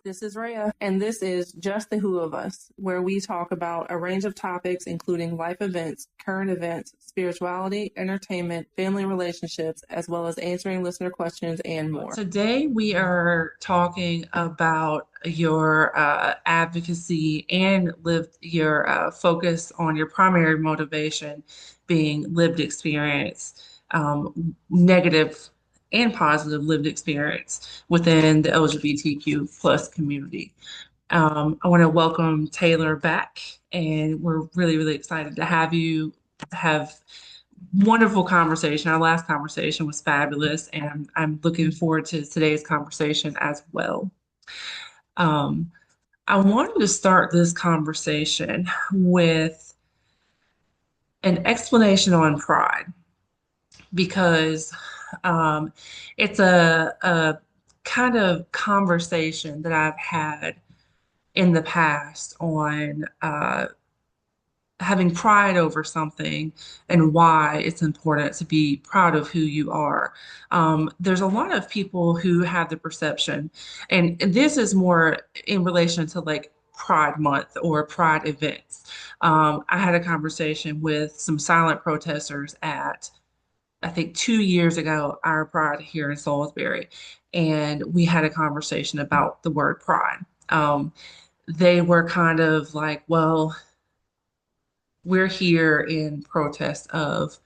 This is Rhea, and this is Just the Who of Us, where we talk about a range of topics including life events, current events, spirituality, entertainment, family relationships, as well as answering listener questions and more. Today, we are talking about your advocacy and your focus on your primary motivation being lived experience, negative and positive lived experience within the LGBTQ plus community. I want to welcome Taylor back, and we're really, really excited to have you have wonderful conversation. Our last conversation was fabulous, and I'm looking forward to today's conversation as well. I wanted to start this conversation with an explanation on pride because it's a kind of conversation that I've had in the past on having pride over something and why it's important to be proud of who you are. There's a lot of people who have the perception, and this is more in relation to like Pride Month or Pride events. I had a conversation with some silent protesters at I think 2 years ago, our pride here in Salisbury, and we had a conversation about the word pride. They were kind of like, well, we're here in protest of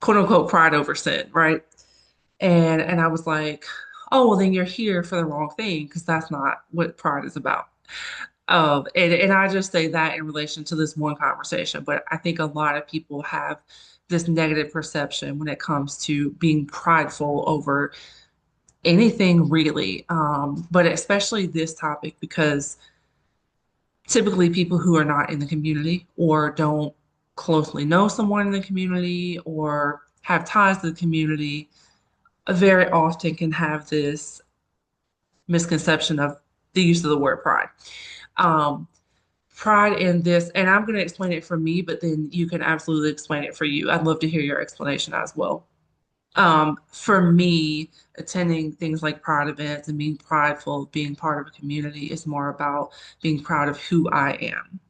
quote unquote pride over sin, right? And I was like, oh, well, then you're here for the wrong thing because that's not what pride is about. And I just say that in relation to this one conversation, but I think a lot of people have this negative perception when it comes to being prideful over anything really, but especially this topic because typically people who are not in the community or don't closely know someone in the community or have ties to the community very often can have this misconception of the use of the word pride. Pride in this, and I'm going to explain it for me, but then you can absolutely explain it for you. I'd love to hear your explanation as well. For me, attending things like pride events and being prideful of being part of a community is more about being proud of who I am.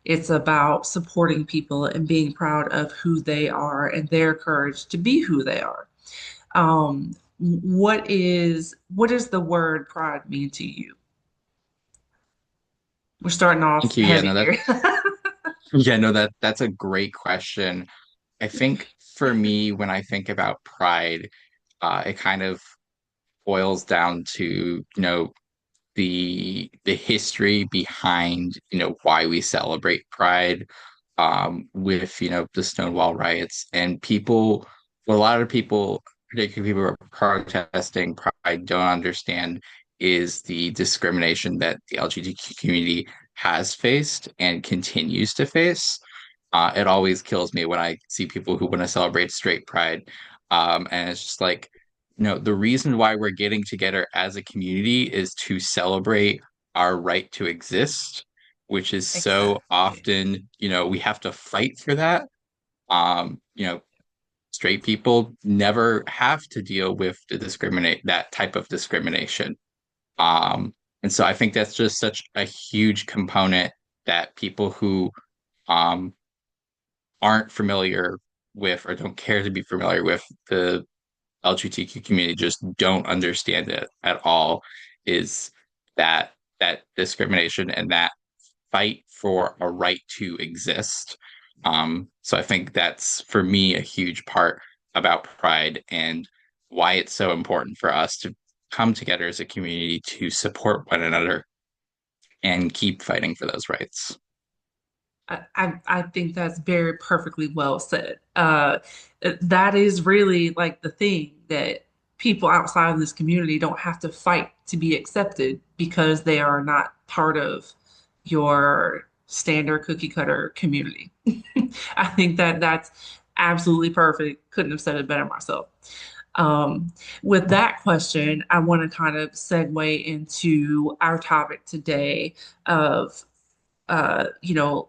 It's about supporting people and being proud of who they are and their courage to be who they are. What does the word pride mean to you? We're starting Thank off you. heavy here. Yeah, no, that's a great question. I think for me, when I think about pride, it kind of boils down to, the history behind, why we celebrate Pride, with, the Stonewall riots and people, what a lot of people, particularly people who are protesting Pride, don't understand is the discrimination that the LGBTQ community has faced and continues to face. It always kills me when I see people who want to celebrate straight pride. And it's just like, the reason why we're getting together as a community is to celebrate our right to exist, which is so Exactly. often, we have to fight for that. Um, you know, Straight people never have to deal with that type of discrimination. Um, and so I think that's just such a huge component that people who um aren't familiar with or don't care to be familiar with the LGBTQ community just don't understand it at all is that discrimination and that fight for a right to exist. So I think that's for me a huge part about Pride and why it's so important for us to come together as a community to support one another and keep fighting for those rights. I think that's very perfectly well said. That is really like the thing that people outside of this community don't have to fight to be accepted because they are not part of your standard cookie cutter community. I think that that's absolutely perfect. Couldn't have said it better myself. Um, with that question, I want to kind of segue into our topic today of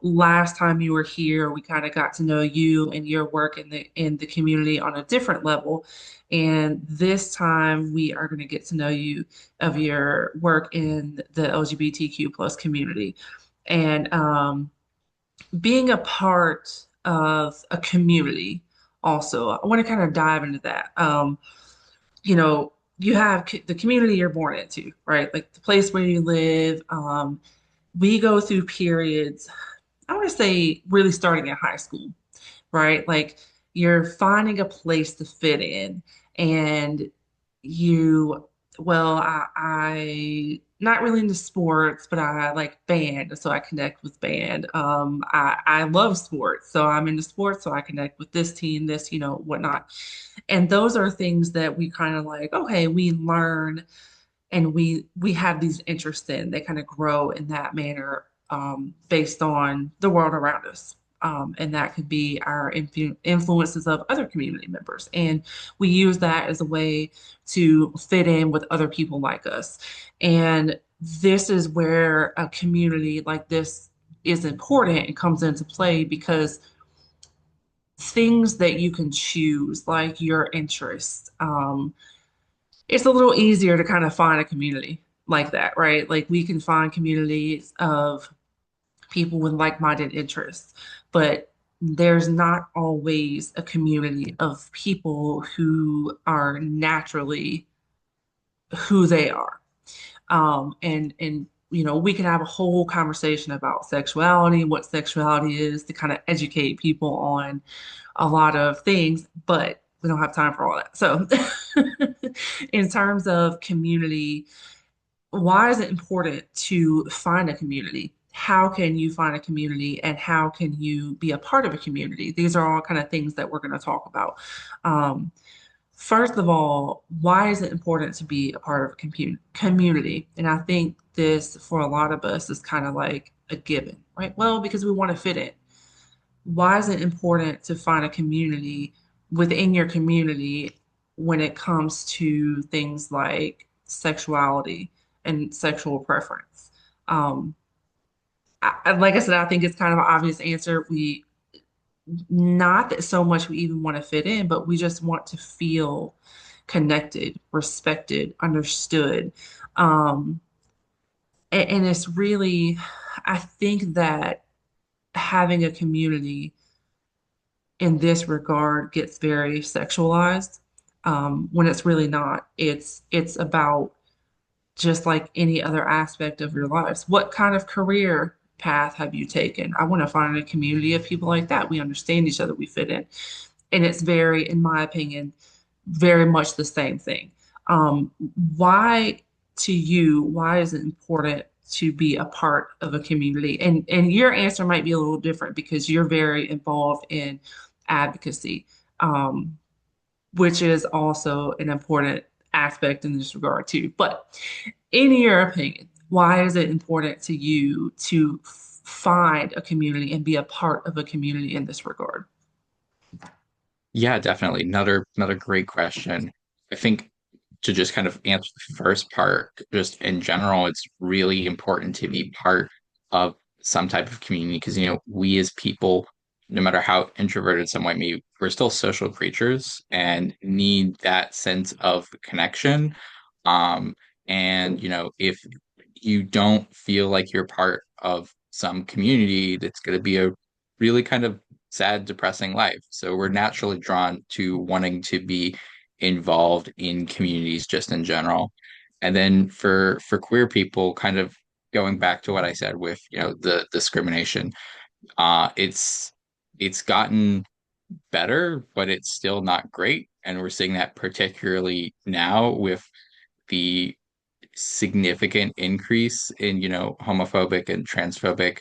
last time you were here, we kind of got to know you and your work in the community on a different level. And this time we are going to get to know you of your work in the LGBTQ plus community. And being a part of a community also, I want to kind of dive into that. You have the community you're born into, right? Like the place where you live. We go through periods, I want to say really starting in high school, right? Like you're finding a place to fit in and you, well, I not really into sports, but I like band, so I connect with band. I love sports, so I'm into sports, so I connect with this team, this, whatnot. And those are things that we kind of like, okay, we learn and we have these interests in. They kind of grow in that manner based on the world around us. And that could be our influences of other community members. And we use that as a way to fit in with other people like us. And this is where a community like this is important and comes into play because things that you can choose, like your interests, it's a little easier to kind of find a community like that, right? Like we can find communities of people with like-minded interests, but there's not always a community of people who are naturally who they are. And we can have a whole conversation about sexuality, what sexuality is, to kind of educate people on a lot of things, but we don't have time for all that. So, in terms of community, why is it important to find a community? How can you find a community and how can you be a part of a community? These are all kind of things that we're going to talk about. Um, First of all, why is it important to be a part of a community? And I think this, for a lot of us, is kind of like a given, right? Well, because we want to fit in. Why is it important to find a community within your community when it comes to things like sexuality and sexual preference? Um, like I said, I think it's kind of an obvious answer. We not that so much we even want to fit in, but we just want to feel connected, respected, understood. Um, and it's really, I think that having a community in this regard gets very sexualized when it's really not. It's about just like any other aspect of your lives. What kind of career path have you taken? I want to find a community of people like that. We understand each other, we fit in. And it's very, in my opinion, very much the same thing. Um, why to you, why is it important to be a part of a community? And your answer might be a little different because you're very involved in advocacy, which is also an important aspect in this regard too. But in your opinion, why is it important to you to find a community and be a part of a community in this regard? Yeah, definitely. Another great question. I think to just kind of answer the first part, just in general, it's really important to be part of some type of community because, we as people, no matter how introverted some might be, we're still social creatures and need that sense of connection. Um, and, if you don't feel like you're part of some community, that's going to be a really kind of sad, depressing life. So we're naturally drawn to wanting to be involved in communities just in general. And then for queer people, kind of going back to what I said with, the discrimination, it's gotten better, but it's still not great. And we're seeing that particularly now with the significant increase in, homophobic and transphobic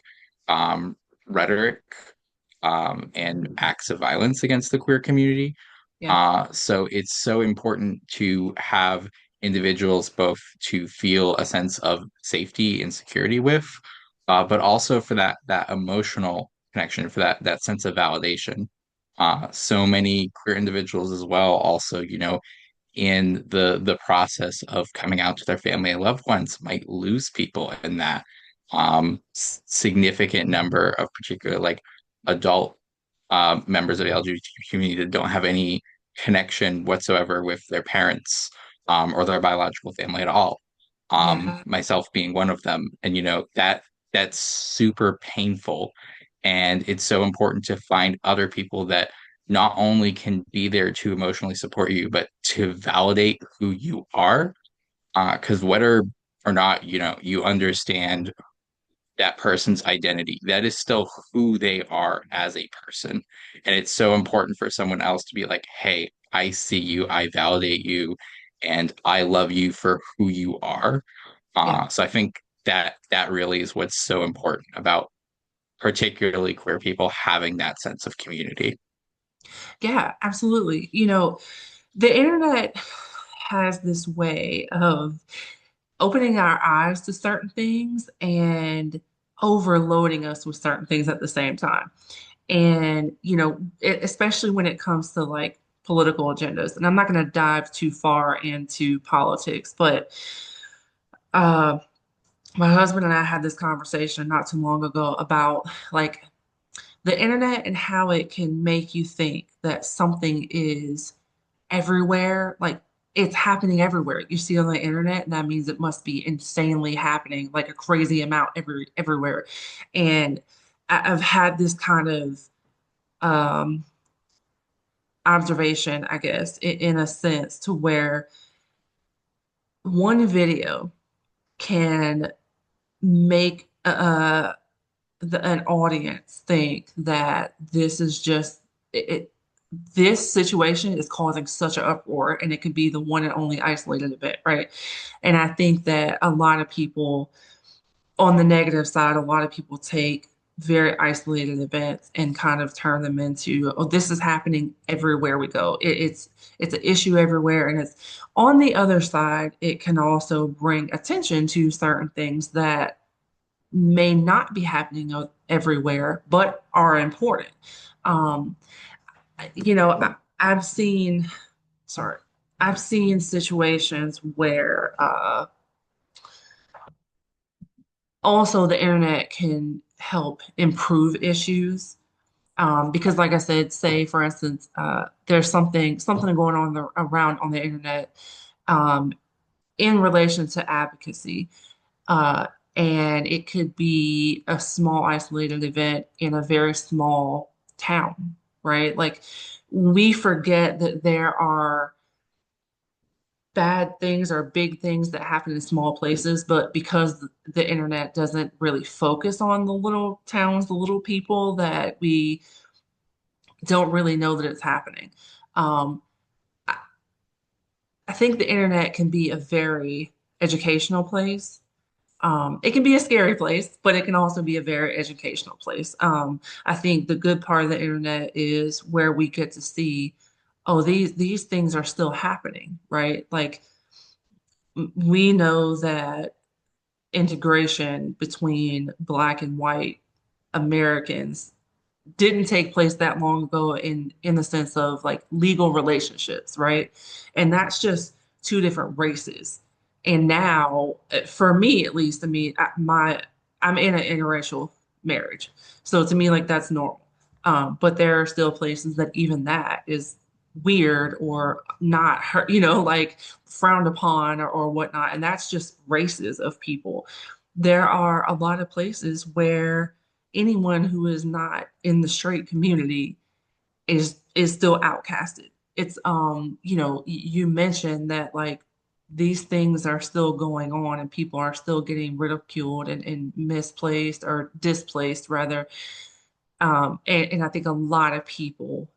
um, rhetoric and acts of violence against the queer community. Yeah. So it's so important to have individuals both to feel a sense of safety and security with, but also for that emotional connection, for that sense of validation. So many queer individuals as well also, in the process of coming out to their family and loved ones might lose people in that. significant number of particular like adult members of the LGBTQ community that don't have any connection whatsoever with their parents or their biological family at all. Yeah. Myself being one of them, and that's super painful, and it's so important to find other people that not only can be there to emotionally support you, but to validate who you are. Because whether or not you understand that person's identity. That is still who they are as a person. And it's so important for someone else to be like, hey, I see you, I validate you, and I love you for who you are. Yeah. So I think that really is what's so important about particularly queer people having that sense of community. Yeah, absolutely. You know, the internet has this way of opening our eyes to certain things and overloading us with certain things at the same time. And, you know, especially when it comes to like political agendas. And I'm not going to dive too far into politics, but uh, my husband and I had this conversation not too long ago about like the internet and how it can make you think that something is everywhere. Like it's happening everywhere. You see on the internet, and that means it must be insanely happening, like a crazy amount everywhere. And I've had this kind of um, observation, I guess, in a sense, to where one video can make an audience think that this is just this situation is causing such an uproar and it could be the one and only isolated event, right? And I think that a lot of people on the negative side, a lot of people take very isolated events and kind of turn them into, oh, this is happening everywhere we go. It's an issue everywhere. And it's on the other side, it can also bring attention to certain things that may not be happening everywhere, but are important. Um, you know, I've seen, sorry, I've seen situations where also the internet can help improve issues. Because, like I said, say for instance, there's something going on around on the internet um, in relation to advocacy. Uh, and it could be a small isolated event in a very small town, right? Like we forget that there are bad things or big things that happen in small places, but because the internet doesn't really focus on the little towns, the little people, that we don't really know that it's happening. Um, I, I think the internet can be a very educational place. It can be a scary place, but it can also be a very educational place. I think the good part of the internet is where we get to see, oh, these things are still happening, right? Like we know that integration between Black and white Americans didn't take place that long ago in the sense of like legal relationships, right? And that's just two different races. And now, for me at least, I mean, I'm in an interracial marriage, so to me, like that's normal. But there are still places that even that is weird or not, like frowned upon or whatnot. And that's just races of people. There are a lot of places where anyone who is not in the straight community is still outcasted. It's you mentioned that like these things are still going on and people are still getting ridiculed and misplaced or displaced rather. And I think a lot of people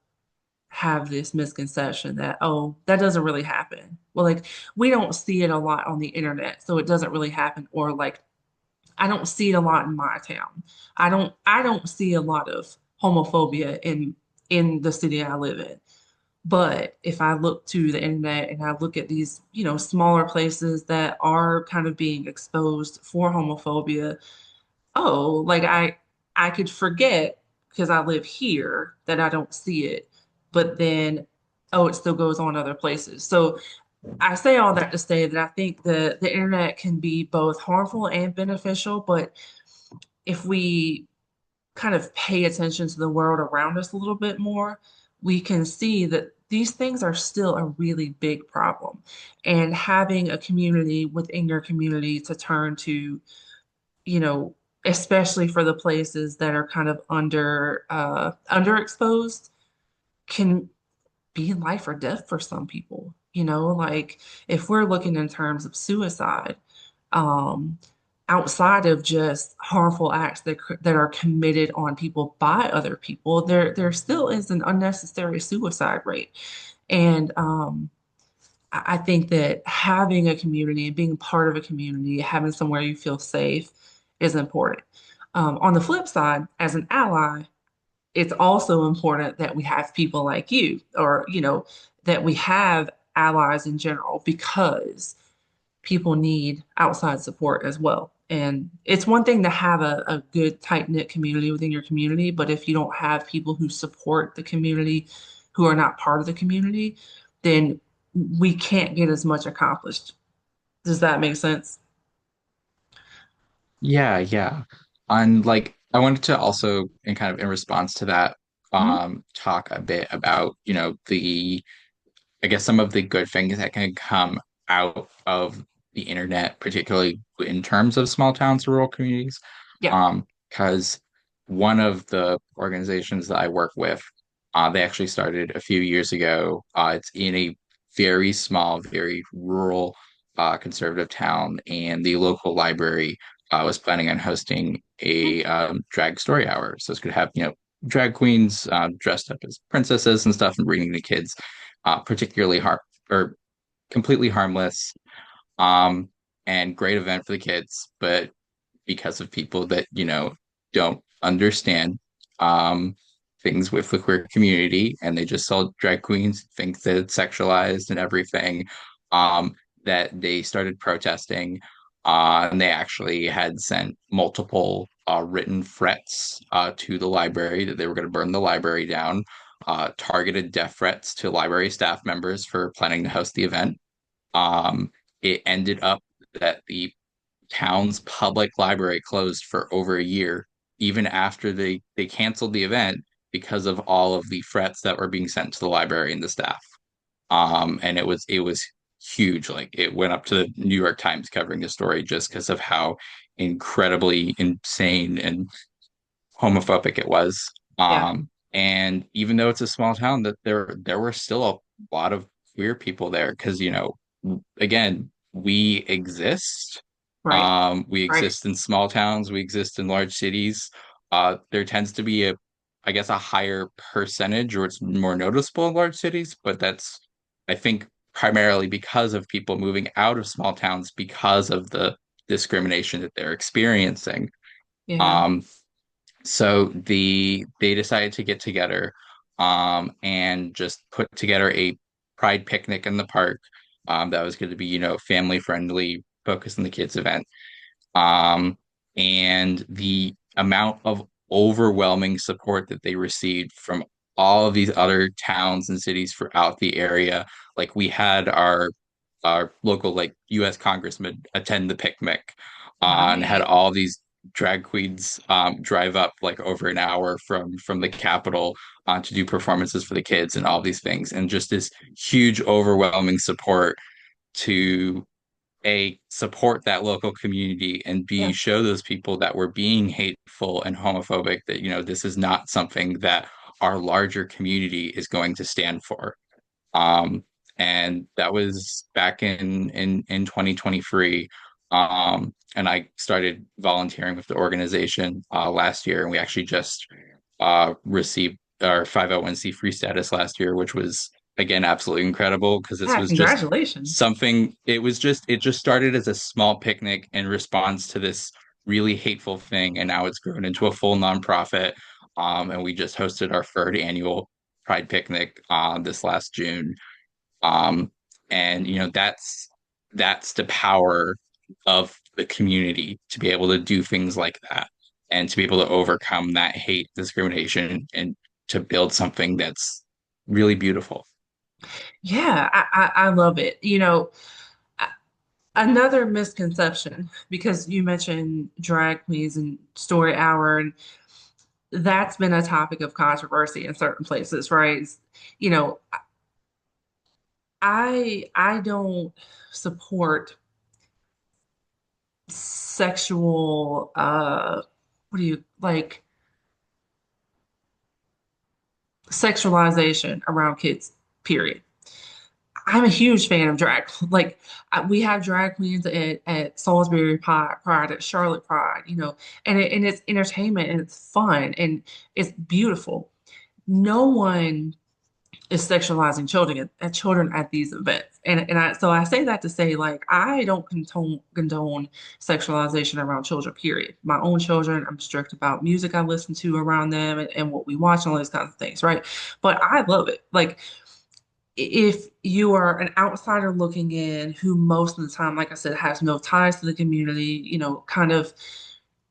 have this misconception that, oh, that doesn't really happen. Well, like we don't see it a lot on the internet, so it doesn't really happen. Or like I don't see it a lot in my town. I don't see a lot of homophobia in the city I live in. But if I look to the internet and I look at these, smaller places that are kind of being exposed for homophobia, oh, like I could forget because I live here that I don't see it. But then, oh, it still goes on other places. So I say all that to say that I think the internet can be both harmful and beneficial, but if we kind of pay attention to the world around us a little bit more, we can see that these things are still a really big problem. And having a community within your community to turn to, you know, especially for the places that are kind of underexposed, can be life or death for some people. Like if we're looking in terms of suicide, um, outside of just harmful acts that are committed on people by other people, there still is an unnecessary suicide rate. And I think that having a community and being part of a community, having somewhere you feel safe is important. On the flip side, as an ally, it's also important that we have people like you, or, that we have allies in general, because people need outside support as well. And it's one thing to have a good, tight-knit community within your community, but if you don't have people who support the community, who are not part of the community, then we can't get as much accomplished. Does that make sense? Yeah, yeah. And like I wanted to also, in kind of in response to that, Mhm. talk a bit about, the I guess some of the good things that can come out of the internet, particularly in terms of small towns, rural communities. Yeah. Because one of the organizations that I work with, they actually started a few years ago. It's in a very small, very rural, conservative town, and the local library was planning on hosting Mhm. a drag story hour. So it's going to have, drag queens dressed up as princesses and stuff and reading to kids, particularly or completely harmless, um, and great event for the kids. But because of people that, don't understand um, things with the queer community, and they just saw drag queens, think that it's sexualized and everything, um, that they started protesting. And they actually had sent multiple written threats to the library that they were going to burn the library down, targeted death threats to library staff members for planning to host the event. Um, it ended up that the town's public library closed for over a year, even after they canceled the event because of all of the threats that were being sent to the library and the staff. And it was huge. Like it went up to the New York Times covering the story just because of how incredibly insane and homophobic it was. Yeah. And even though it's a small town, that there were still a lot of queer people there because, again, we exist. Right. We Right. exist in small towns, we exist in large cities. There tends to be I guess, a higher percentage, or it's more noticeable in large cities, but that's, I think, primarily because of people moving out of small towns because of the discrimination that they're experiencing. Yeah. Um, so they decided to get together and just put together a pride picnic in the park that was going to be, family friendly, focused on the kids event. Um, and the amount of overwhelming support that they received from all of these other towns and cities throughout the area. Like we had our local like U.S. congressman attend the picnic, and had Nice. all these drag queens drive up like over an hour from the Capitol to do performances for the kids and all these things, and just this huge overwhelming support to a support that local community, and b Yeah. show those people that were being hateful and homophobic that this is not something that our larger community is going to stand for. um, and that was back in 2023. And I started volunteering with the organization last year, and we actually just received our 501(c)(3) status last year, which was again absolutely incredible because this Yeah. was just Congratulations. something. It just started as a small picnic in response to this really hateful thing, and now it's grown into a full nonprofit. And we just hosted our third annual Pride picnic this last June. Um, and that's the power of the community to be able to do things like that, and to be able to overcome that hate, discrimination, and to build something that's really beautiful. Yeah, I love it. Another misconception, because you mentioned drag queens and story hour, and that's been a topic of controversy in certain places, right? You know, I don't support sexual what do you like sexualization around kids, period. I'm a huge fan of drag. Like we have drag queens at Salisbury Pride, at Charlotte Pride, and it's entertainment and it's fun and it's beautiful. No one is sexualizing children at these events. And I say that to say, like, I don't condone sexualization around children, period. My own children, I'm strict about music I listen to around them and what we watch and all these kinds of things, right? But I love it. Like if you are an outsider looking in who most of the time, like I said, has no ties to the community, kind of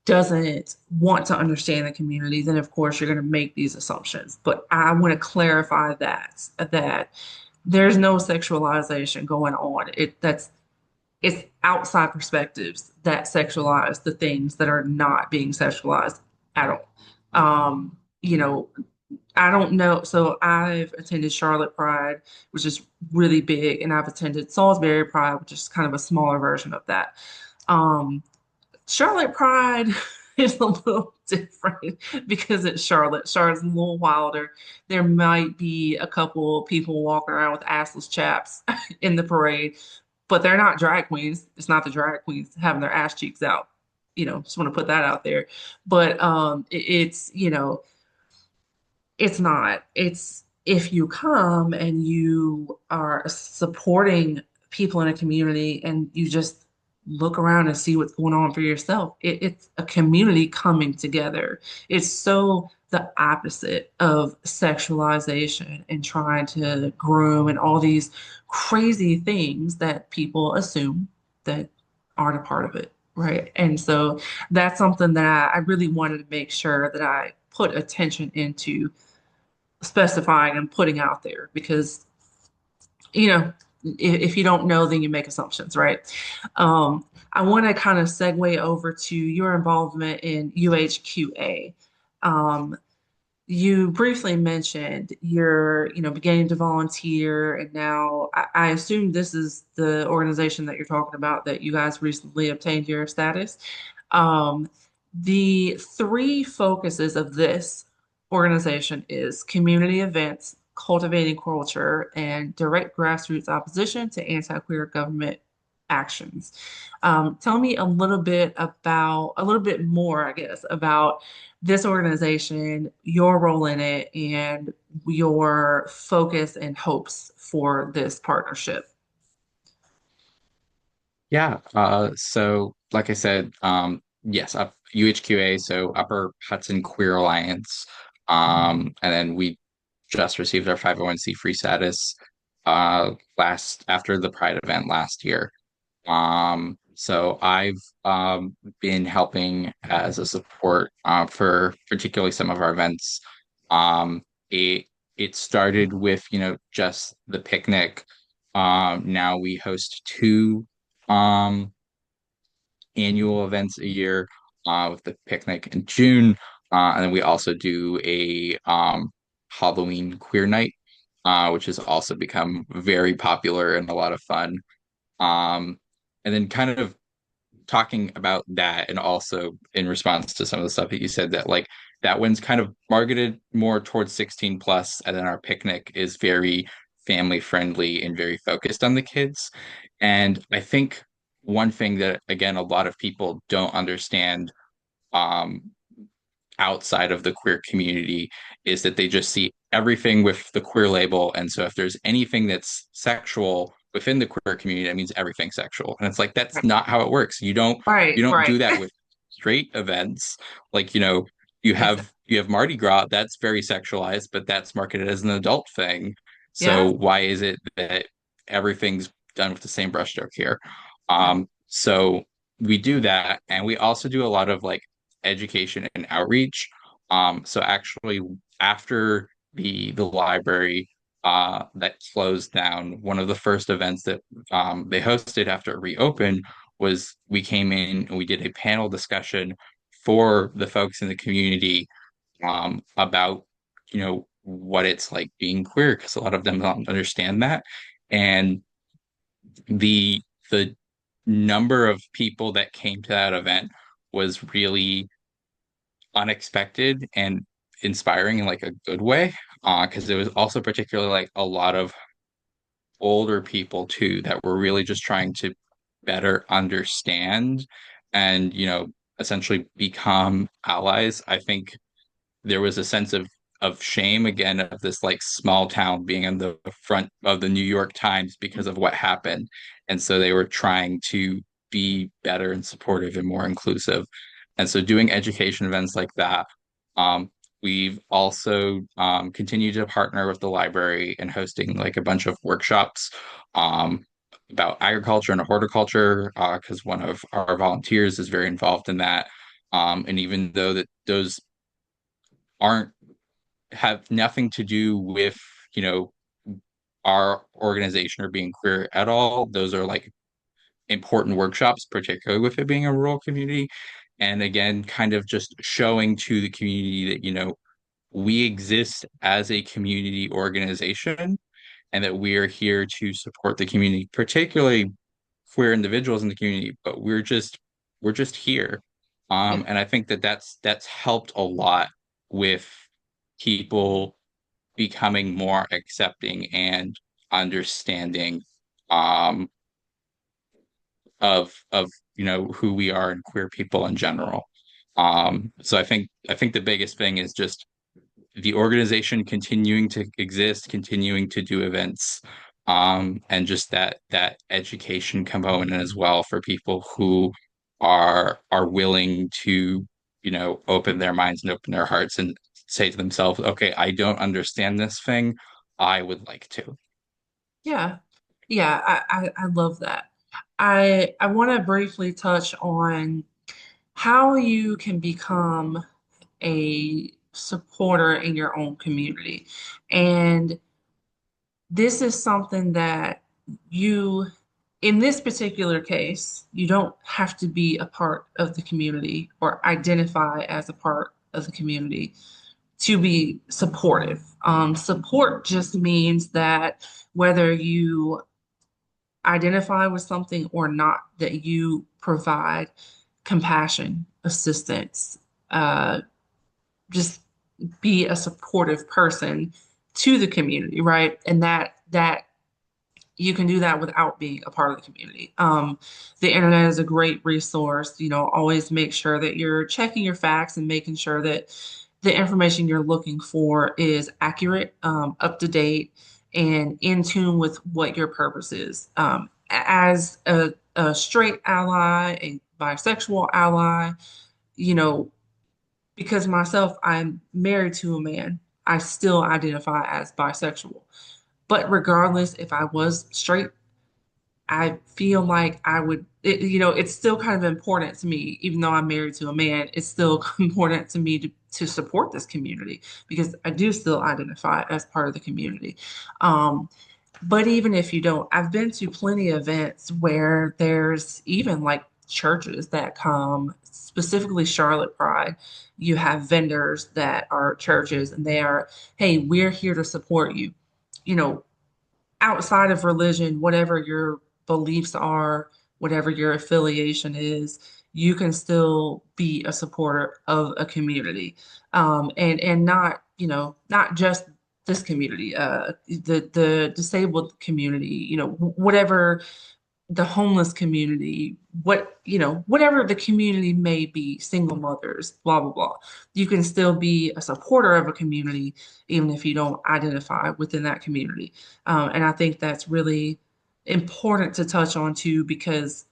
doesn't want to understand the community, then of course you're going to make these assumptions. But I want to clarify that there's no sexualization going on. It's outside perspectives that sexualize the things that are not being sexualized at all. You know, I don't know. So I've attended Charlotte Pride, which is really big, and I've attended Salisbury Pride, which is kind of a smaller version of that. Um, Charlotte Pride is a little different because it's Charlotte. Charlotte's a little wilder. There might be a couple people walking around with assless chaps in the parade, but they're not drag queens. It's not the drag queens having their ass cheeks out. Just want to put that out there. But it's not. It's if you come and you are supporting people in a community and you just look around and see what's going on for yourself. It's a community coming together. It's so the opposite of sexualization and trying to groom and all these crazy things that people assume that aren't a part of it. Right. And so that's something that I really wanted to make sure that I put attention into specifying and putting out there because if you don't know then you make assumptions, right? I want to kind of segue over to your involvement in UHQA. um, you briefly mentioned you're beginning to volunteer, and now I assume this is the organization that you're talking about that you guys recently obtained your status. um, the three focuses of this organization is community events, cultivating culture, and direct grassroots opposition to anti-queer government actions. Tell me a little bit more, I guess, about this organization, your role in it, and your focus and hopes for this partnership. Yeah. So like I said, yes, UHQA, so Upper Hudson Queer Alliance. And then we just received our 501(c)(3) status last after the Pride event last year. So I've been helping as a support for particularly some of our events. Um, it it started with, just the picnic. Now we host two um annual events a year with the picnic in June. And then we also do a Halloween queer night, which has also become very popular and a lot of fun. Um, and then kind of talking about that, and also in response to some of the stuff that you said, that like that one's kind of marketed more towards 16 plus, and then our picnic is very family friendly and very focused on the kids. And I think one thing that again a lot of people don't understand um outside of the queer community is that they just see everything with the queer label. And so if there's anything that's sexual within the queer community, that means everything's sexual. And it's like that's not how it works. Right, You don't right. do that with straight events. Like, Exactly. you have Mardi Gras, that's very sexualized, but that's marketed as an adult thing. So Yeah. why is it that everything's done with the same brushstroke here? Yeah. So we do that, and we also do a lot of like education and outreach. So actually, after the library, that closed down. One of the first events that they hosted after it reopened was we came in and we did a panel discussion for the folks in the community about, what it's like being queer, because a lot of them don't understand that. And the the number of people that came to that event was really unexpected and inspiring in like a good way. Because it was also particularly like a lot of older people too that were really just trying to better understand and, essentially become allies. I think there was a sense of shame again of this like small town being on the front of the New York Times because of what happened. And so they were trying to be better and supportive and more inclusive. And so doing education events like that, um, we've also continued to partner with the library and hosting like a bunch of workshops um, about agriculture and horticulture, because one of our volunteers is very involved in that. And even though that those aren't have nothing to do with, you know, our organization or being queer at all. Those are like important workshops, particularly with it being a rural community. And again, kind of just showing to the community that, we exist as a community organization and that we are here to support the community, particularly queer individuals in the community, but we're just here. Yeah. And I think that that's helped a lot with people becoming more accepting and understanding um of who we are and queer people in general. So I think the biggest thing is just the organization continuing to exist, continuing to do events, and just that education component as well for people who are willing to, open their minds and open their hearts and say to themselves, okay, I don't understand this thing. I would like to. Yeah. Yeah, I love that. I want to briefly touch on how you can become a supporter in your own community. And this is something that you, in this particular case, you don't have to be a part of the community or identify as a part of the community to be supportive. Support just means that whether you identify with something or not, that you provide compassion, assistance, uh, just be a supportive person to the community, right? And that you can do that without being a part of the community. The internet is a great resource. Always make sure that you're checking your facts and making sure that the information you're looking for is accurate, up to date, and in tune with what your purpose is. As a straight ally, a bisexual ally, you know, because myself, I'm married to a man, I still identify as bisexual. But regardless, if I was straight, I feel like it's still kind of important to me, even though I'm married to a man, it's still important to me to support this community because I do still identify as part of the community. Um, but even if you don't, I've been to plenty of events where there's even like churches that come, specifically Charlotte Pride. You have vendors that are churches and they are, hey, we're here to support you. You know, outside of religion, whatever your beliefs are, whatever your affiliation is, you can still be a supporter of a community, and not not just this community, the disabled community, whatever the homeless community, whatever the community may be, single mothers, blah, blah, blah. You can still be a supporter of a community, even if you don't identify within that community. And I think that's really important to touch on too, because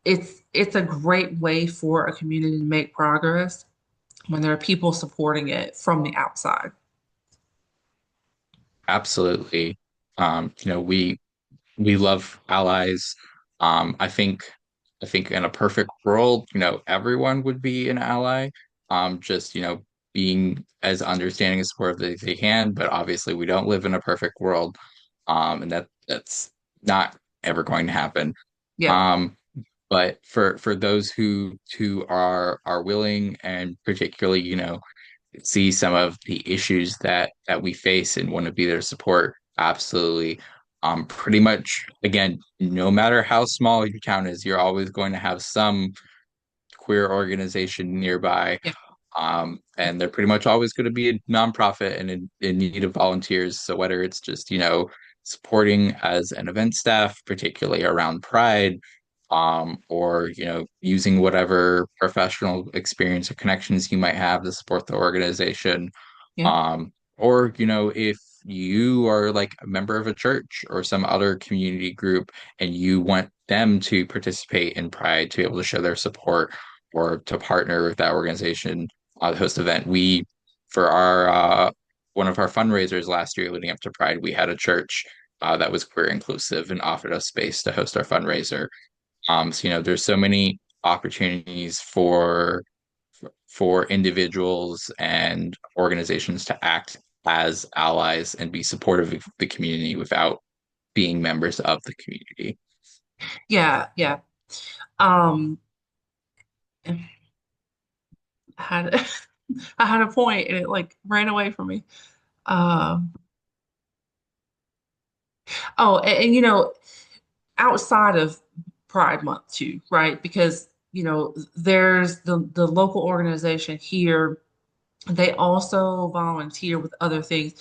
it's a great way for a community to make progress when there are people supporting it from the outside. Absolutely. We love allies. I think in a perfect world, everyone would be an ally. Just, being as understanding and supportive as they can, but obviously we don't live in a perfect world. And that's not ever going to happen. Yep. Um, but for those who are willing and particularly, see some of the issues that we face and want to be there to support, absolutely. Pretty much again, no matter how small your town is, you're always going to have some queer organization nearby. Yep. And they're pretty much always going to be a nonprofit and in need of volunteers. So whether it's just, supporting as an event staff, particularly around Pride, or, using whatever professional experience or connections you might have to support the organization. Yep. Or, if you are like a member of a church or some other community group and you want them to participate in Pride to be able to show their support or to partner with that organization to host event. For our one of our fundraisers last year leading up to Pride, we had a church that was queer inclusive and offered us space to host our fundraiser. So there's so many opportunities for individuals and organizations to act as allies and be supportive of the community without being members of the community. Yeah. Yeah. Um, I had I had a point and it like ran away from me. Um, oh, and, outside of Pride Month too, right? Because, there's the local organization here. They also volunteer with other things.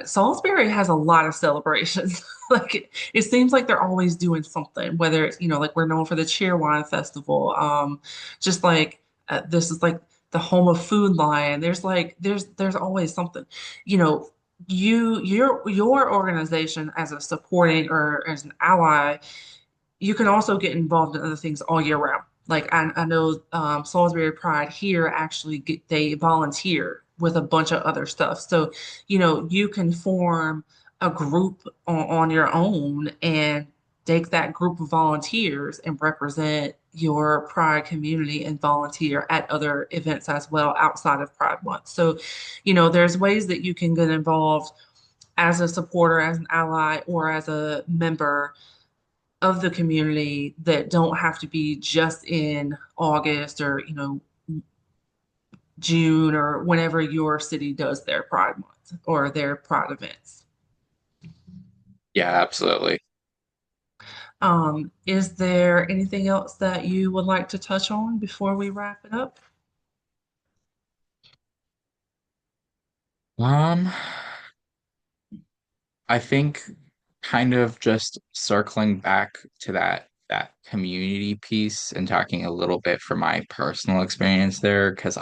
Salisbury has a lot of celebrations. Like it seems like they're always doing something, whether it's, like we're known for the Cheerwine Festival. Just like this is like the home of Food Lion. There's always something. You know, your organization as a supporting or as an ally, you can also get involved in other things all year round. Like I know Salisbury Pride here actually they volunteer with a bunch of other stuff. So, you can form a group on your own and take that group of volunteers and represent your Pride community and volunteer at other events as well outside of Pride Month. So, there's ways that you can get involved as a supporter, as an ally, or as a member of the community that don't have to be just in August or, June or whenever your city does their Pride Month or their Pride events. Yeah, absolutely. Is there anything else that you would like to touch on before we wrap it up? Um, I think kind of just circling back to that community piece and talking a little bit from my personal experience there, because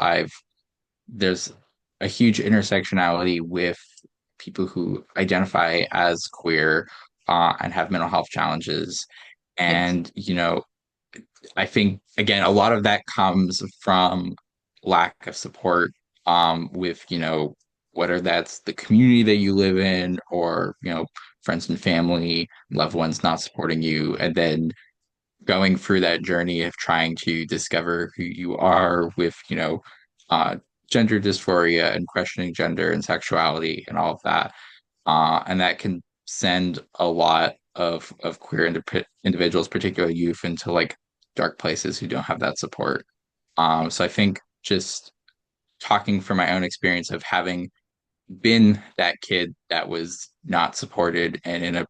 there's a huge intersectionality with people who identify as queer and have mental health challenges. Yes. And, I think again, a lot of that comes from lack of support with, whether that's the community that you live in or, friends and family, loved ones not supporting you, and then going through that journey of trying to discover who you are with, uh, gender dysphoria and questioning gender and sexuality and all of that. And that can send a lot of queer individuals, particularly youth, into like dark places who don't have that support. So I think just talking from my own experience of having been that kid that was not supported and in a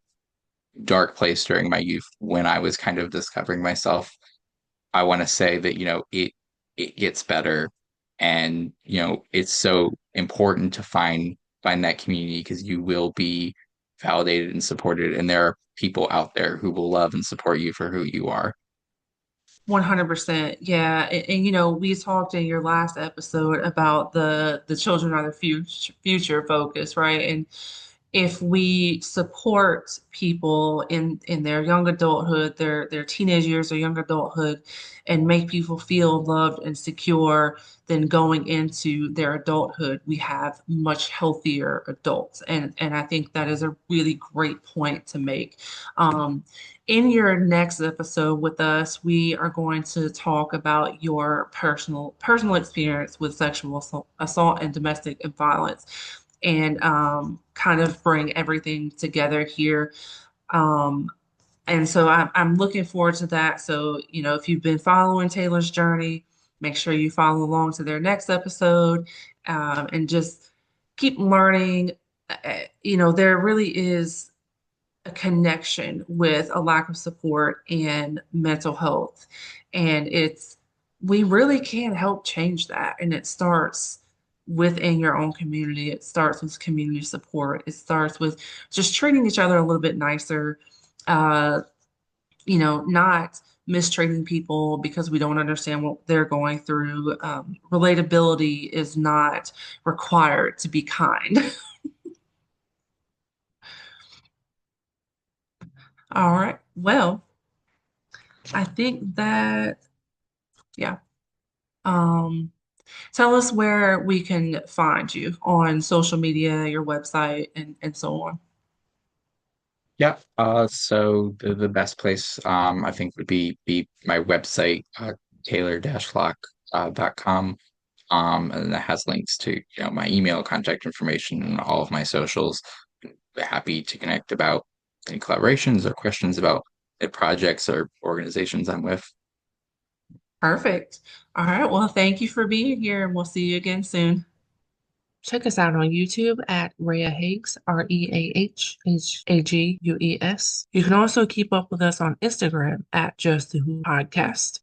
dark place during my youth when I was kind of discovering myself, I want to say that, it gets better. And, it's so important to find that community because you will be validated and supported. And there are people out there who will love and support you for who you are. 100%. Yeah. And, we talked in your last episode about the children are the future focus, right? And if we support people in their young adulthood, their teenage years or young adulthood, and make people feel loved and secure, then going into their adulthood, we have much healthier adults. And I think that is a really great point to make. Um, in your next episode with us, we are going to talk about your personal experience with sexual assault and domestic violence, and kind of bring everything together here. Um, and so I'm looking forward to that. So, if you've been following Taylor's journey, make sure you follow along to their next episode, and just keep learning. There really is a connection with a lack of support and mental health. And we really can help change that. And it starts within your own community. It starts with community support. It starts with just treating each other a little bit nicer, uh, not mistreating people because we don't understand what they're going through. Relatability is not required to be kind. All right. Well, I think that, yeah. Um, Tell us where we can find you on social media, your website, and so on. Yeah. So the best place I think would be my website, taylor-lock.com. And that has links to, my email, contact information, and all of my socials. Happy to connect about any collaborations or questions about the projects or organizations I'm with. Perfect. All right. Well, thank you for being here, and we'll see you again soon. Check us out on YouTube at Rhea Higgs, ReaHagues. You can also keep up with us on Instagram at Just the Who Podcast.